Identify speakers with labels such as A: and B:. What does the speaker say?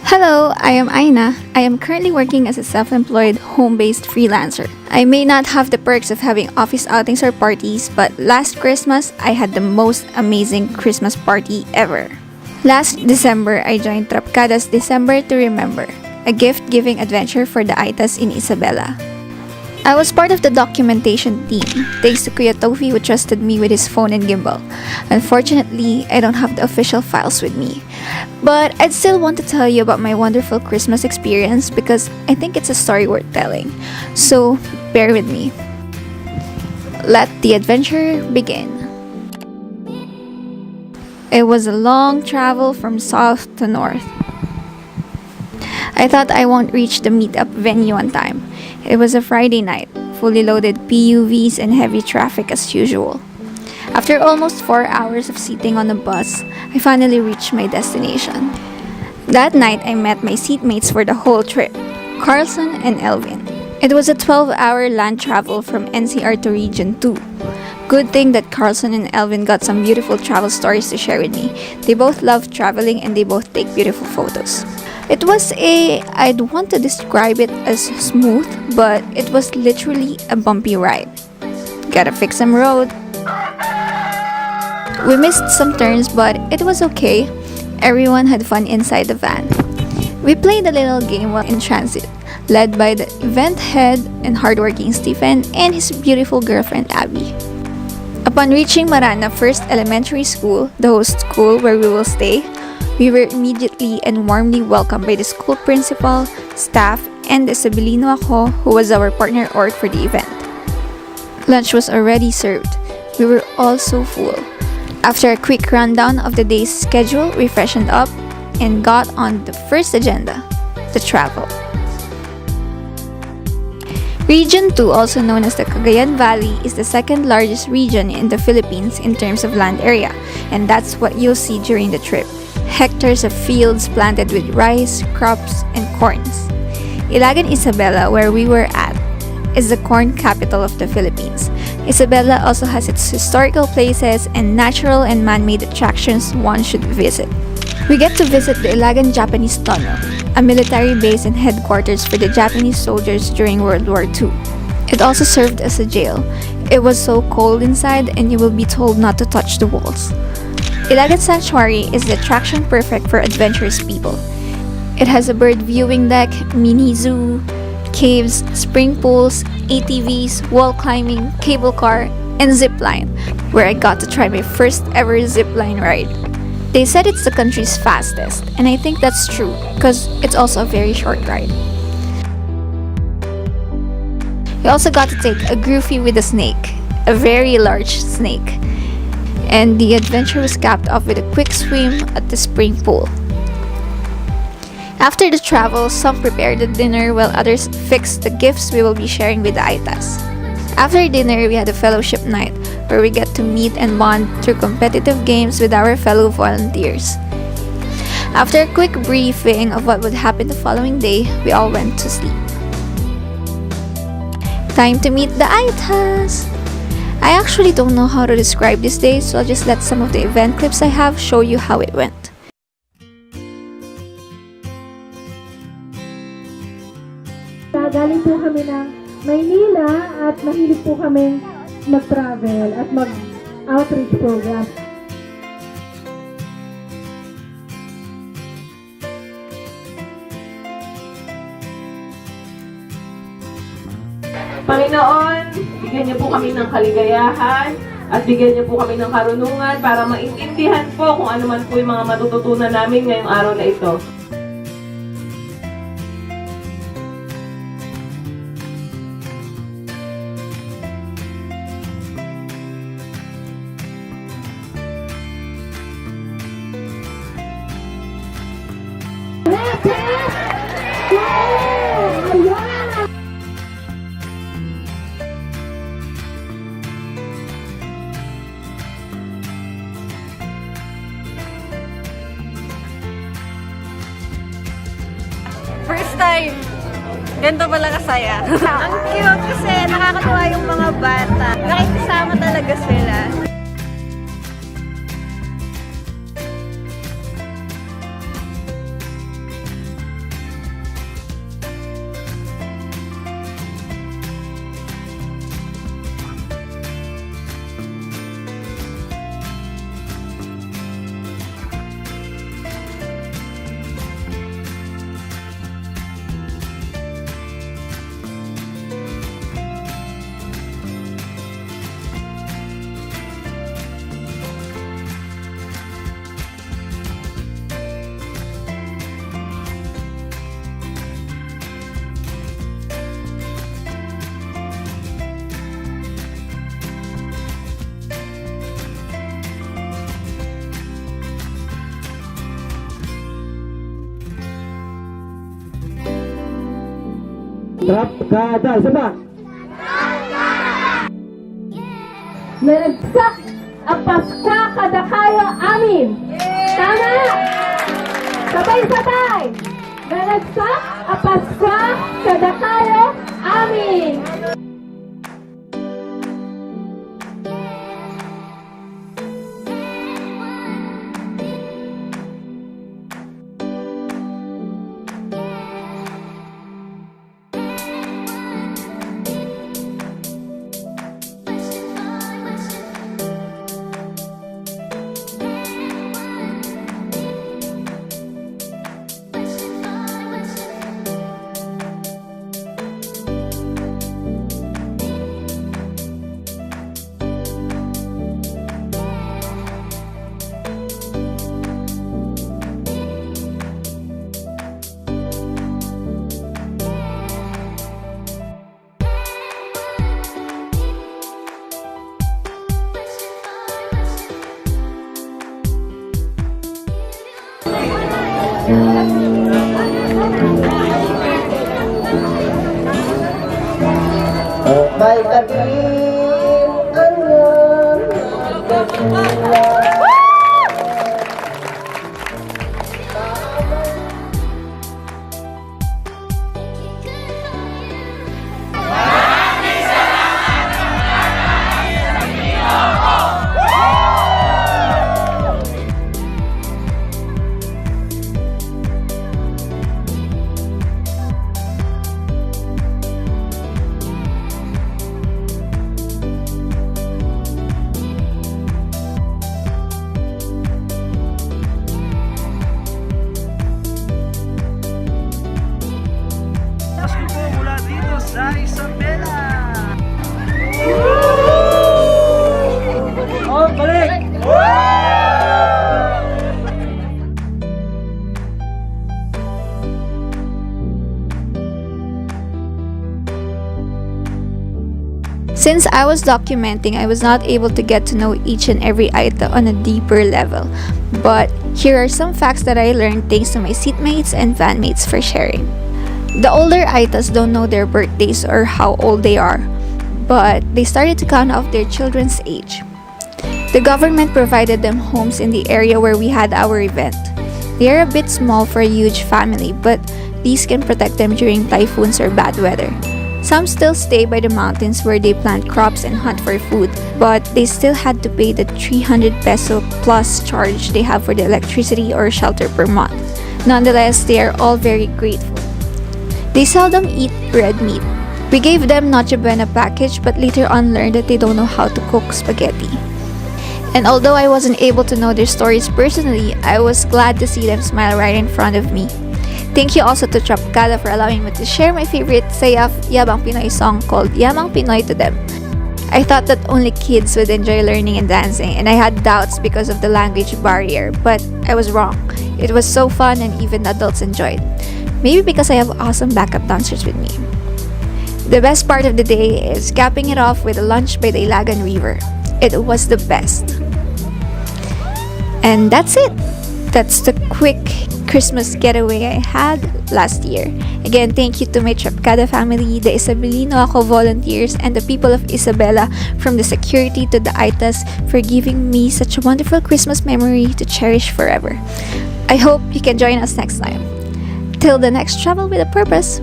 A: Hello, I am Inah. I am currently working as a self-employed, home-based freelancer. I may not have the perks of having office outings or parties, but last Christmas, I had the most amazing Christmas party ever. Last December, I joined TRAPKADA's December to Remember, a gift-giving adventure for the Aitas in Isabela. I was part of the documentation team, thanks to Kuya Tofi who trusted me with his phone and gimbal. Unfortunately, I don't have the official files with me. But I'd still want to tell you about my wonderful Christmas experience because I think it's a story worth telling. So, bear with me. Let the adventure begin. It was a long travel from south to north. I thought I won't reach the meetup venue on time. It was a Friday night, fully loaded PUVs and heavy traffic as usual. After almost 4 hours of sitting on the bus, I finally reached my destination. That night, I met my seatmates for the whole trip, Carlson and Elvin. It was a 12-hour land travel from NCR to Region 2. Good thing that Carlson and Elvin got some beautiful travel stories to share with me. They both love traveling and they both take beautiful photos. I'd want to describe it as smooth, but it was literally a bumpy ride. Gotta fix some road. We missed some turns, but it was okay. Everyone had fun inside the van. We played a little game while in transit, led by the event head and hardworking Stephen and his beautiful girlfriend Abby. Upon reaching Marana First Elementary School, the host school where we will stay, we were immediately and warmly welcomed by the school principal, staff, and Isabelino ako, who was our partner org for the event. Lunch was already served. We were all so full. After a quick rundown of the day's schedule, we freshened up and got on the first agenda, the travel. Region 2, also known as the Cagayan Valley, is the second largest region in the Philippines in terms of land area, and that's what you'll see during the trip. Hectares of fields planted with rice, crops, and corns. Ilagan, Isabela, where we were at, is the corn capital of the Philippines. Isabela also has its historical places and natural and man-made attractions one should visit. We get to visit the Ilagan Japanese Tunnel, a military base and headquarters for the Japanese soldiers during World War II. It also served as a jail. It was so cold inside and you will be told not to touch the walls. Ilagan Sanctuary is the attraction perfect for adventurous people. It has a bird viewing deck, mini zoo, caves, spring pools, ATVs, wall climbing, cable car, and zip line, where I got to try my first ever zip line ride. They said it's the country's fastest, and I think that's true because it's also a very short ride. We also got to take a groovy with a snake, a very large snake. And the adventure was capped off with a quick swim at the spring pool. After the travel, some prepared the dinner while others fixed the gifts we will be sharing with the Aitas. After dinner, we had a fellowship night where we get to meet and bond through competitive games with our fellow volunteers. After a quick briefing of what would happen the following day, we all went to sleep. Time to meet the Aitas! I actually don't know how to describe this day, so I'll just let some of the event clips I have show you how it went.
B: Galing po kami ng Maynila at mahilig po kami mag-travel at mag-outreach program.
C: Panginoon, bigyan niyo po kami ng kaligayahan at bigyan niyo po kami ng karunungan para maintindihan po kung ano man po yung mga matututunan namin ngayong araw na ito.
D: First time. Ganito pala kasaya. Ang cute kasi nakakatuwa yung mga bata. Nakikisama talaga sila.
E: TRAPKADA. Isa pa.
B: Nanagsak ang Paskwa kada kayo amin. Tama! Sabay-sabay! Nanagsak ang Paskwa kada kayo amin.
E: May katin angan kasila.
F: Mula dito sa Isabela. Oh, balik!
A: Since I was documenting, I was not able to get to know each and every Aita on a deeper level. But here are some facts that I learned thanks to my seatmates and vanmates for sharing. The older Aitas don't know their birthdays or how old they are, but they started to count off their children's age. The government provided them homes in the area where we had our event. They are a bit small for a huge family, but these can protect them during typhoons or bad weather. Some still stay by the mountains where they plant crops and hunt for food, but they still had to pay the 300 peso plus charge they have for the electricity or shelter per month. Nonetheless, they are all very grateful. They seldom eat red meat. We gave them Noche Buena package, but later on learned that they don't know how to cook spaghetti. And although I wasn't able to know their stories personally, I was glad to see them smile right in front of me. Thank you also to TRAPKADA for allowing me to share my favorite Sayaf Yabang Pinoy song called Yamang Pinoy to them. I thought that only kids would enjoy learning and dancing, and I had doubts because of the language barrier, but I was wrong. It was so fun and even adults enjoyed. Maybe because I have awesome backup dancers with me. The best part of the day is capping it off with a lunch by the Ilagan River. It was the best. And that's it. That's the quick Christmas getaway I had last year. Again, thank you to my TRAPKADA family, the Isabelino Ako volunteers, and the people of Isabela, from the security to the Aitas, for giving me such a wonderful Christmas memory to cherish forever. I hope you can join us next time. Till the next Travel with a Purpose.